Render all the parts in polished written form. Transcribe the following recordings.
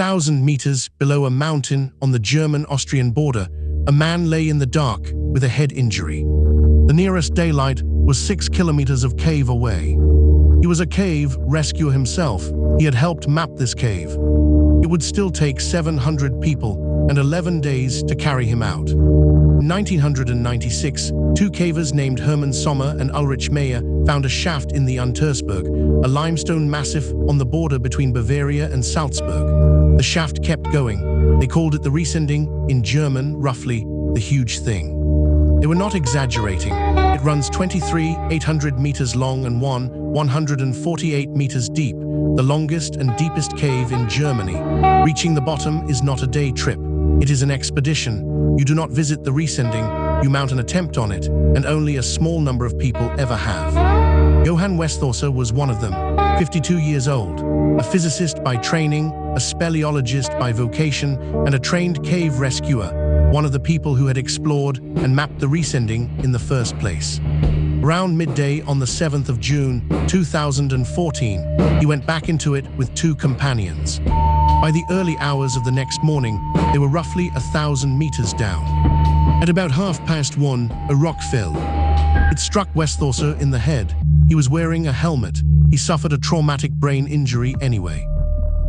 1,000 meters below a mountain on the German-Austrian border, a man lay in the dark with a head injury. The nearest daylight was 6 kilometers of cave away. He was a cave rescuer himself. He had helped map this cave. It would still take 700 people and 11 days to carry him out. In 1996, two cavers named Hermann Sommer and Ulrich Meyer found a shaft in the Untersberg, a limestone massif on the border between Bavaria and Salzburg. The shaft kept going. They called it the Riesending, in German, roughly, the huge thing. They were not exaggerating. It runs 800 meters long and 148 meters deep, the longest and deepest cave in Germany. Reaching the bottom is not a day trip. It is an expedition. You do not visit the Riesending, you mount an attempt on it, and only a small number of people ever have. Johann Westhauser was one of them, 52 years old, a physicist by training, a speleologist by vocation, and a trained cave rescuer, one of the people who had explored and mapped the Riesending in the first place. Around midday on the 7th of June, 2014, he went back into it with two companions. By the early hours of the next morning, they were roughly 1,000 meters down. At about 1:30, a rock fell. It struck Westhauser in the head. He was wearing a helmet. He suffered a traumatic brain injury anyway.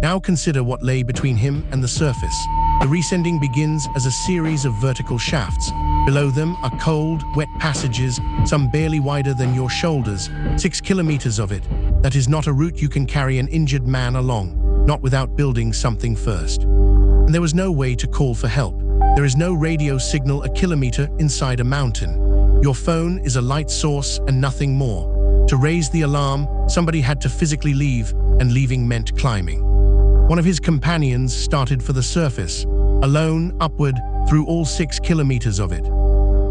Now consider what lay between him and the surface. The Riesending begins as a series of vertical shafts. Below them are cold, wet passages, some barely wider than your shoulders, 6 kilometers of it. That is not a route you can carry an injured man along, not without building something first. And there was no way to call for help. There is no radio signal a kilometer inside a mountain. Your phone is a light source and nothing more. To raise the alarm, somebody had to physically leave, and leaving meant climbing. One of his companions started for the surface, alone, upward, through all 6 kilometers of it.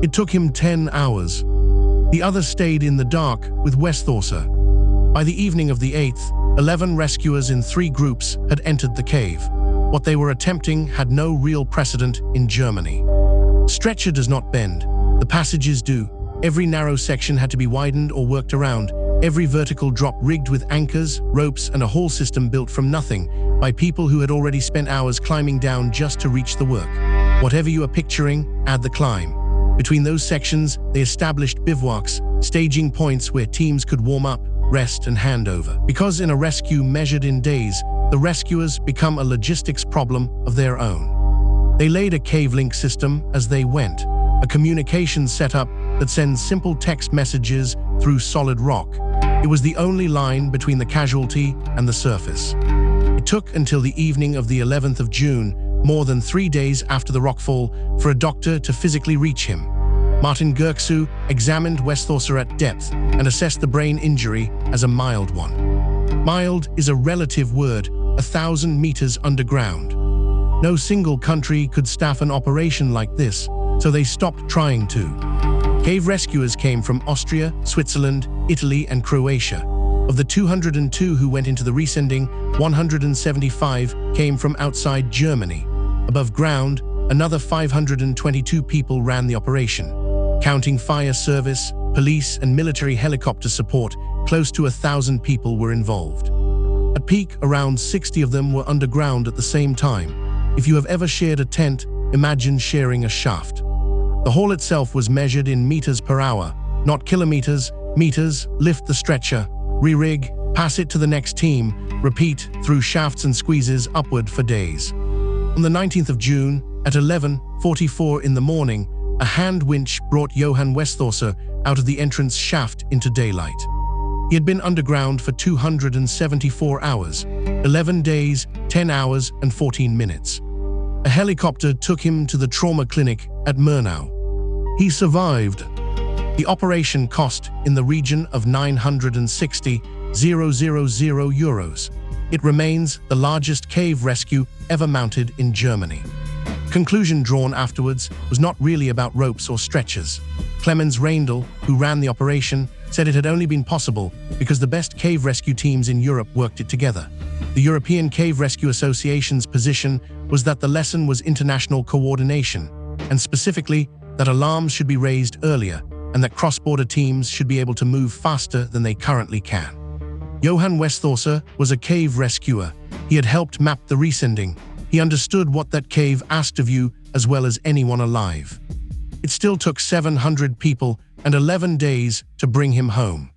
It took him 10 hours. The other stayed in the dark with Westhauser. By the evening of the 8th, 11 rescuers in 3 groups had entered the cave. What they were attempting had no real precedent in Germany. Stretcher does not bend. The passages do. Every narrow section had to be widened or worked around. Every vertical drop rigged with anchors, ropes, and a haul system built from nothing by people who had already spent hours climbing down just to reach the work. Whatever you are picturing, add the climb. Between those sections, they established bivouacs, staging points where teams could warm up, rest, and hand over. Because in a rescue measured in days, the rescuers become a logistics problem of their own. They laid a cave link system as they went, a communication setup that sends simple text messages through solid rock. It was the only line between the casualty and the surface. It took until the evening of the 11th of June, more than 3 days after the rockfall, for a doctor to physically reach him. Martin Gerksu examined Westhauser at depth and assessed the brain injury as a mild one. Mild is a relative word, 1,000 meters underground. No single country could staff an operation like this, so they stopped trying to. Cave rescuers came from Austria, Switzerland, Italy, and Croatia. Of the 202 who went into the Riesending, 175 came from outside Germany. Above ground, another 522 people ran the operation. Counting fire service, police, and military helicopter support, close to 1,000 people were involved. At peak, around 60 of them were underground at the same time. If you have ever shared a tent, imagine sharing a shaft. The haul itself was measured in meters per hour, not kilometers, meters. Lift the stretcher, re-rig, pass it to the next team, repeat through shafts and squeezes upward for days. On the 19th of June, at 11:44 in the morning, a hand winch brought Johann Westhauser out of the entrance shaft into daylight. He had been underground for 274 hours, 11 days, 10 hours, and 14 minutes. A helicopter took him to the trauma clinic at Murnau. He survived. The operation cost in the region of 960,000 euros. It remains the largest cave rescue ever mounted in Germany. Conclusion drawn afterwards was not really about ropes or stretchers. Clemens Reindl, who ran the operation, said it had only been possible because the best cave rescue teams in Europe worked it together. The European Cave Rescue Association's position was that the lesson was international coordination, and specifically that alarms should be raised earlier and that cross-border teams should be able to move faster than they currently can. Johann Westhauser was a cave rescuer. He had helped map the Riesending. He understood what that cave asked of you as well as anyone alive. It still took 700 people and 11 days to bring him home.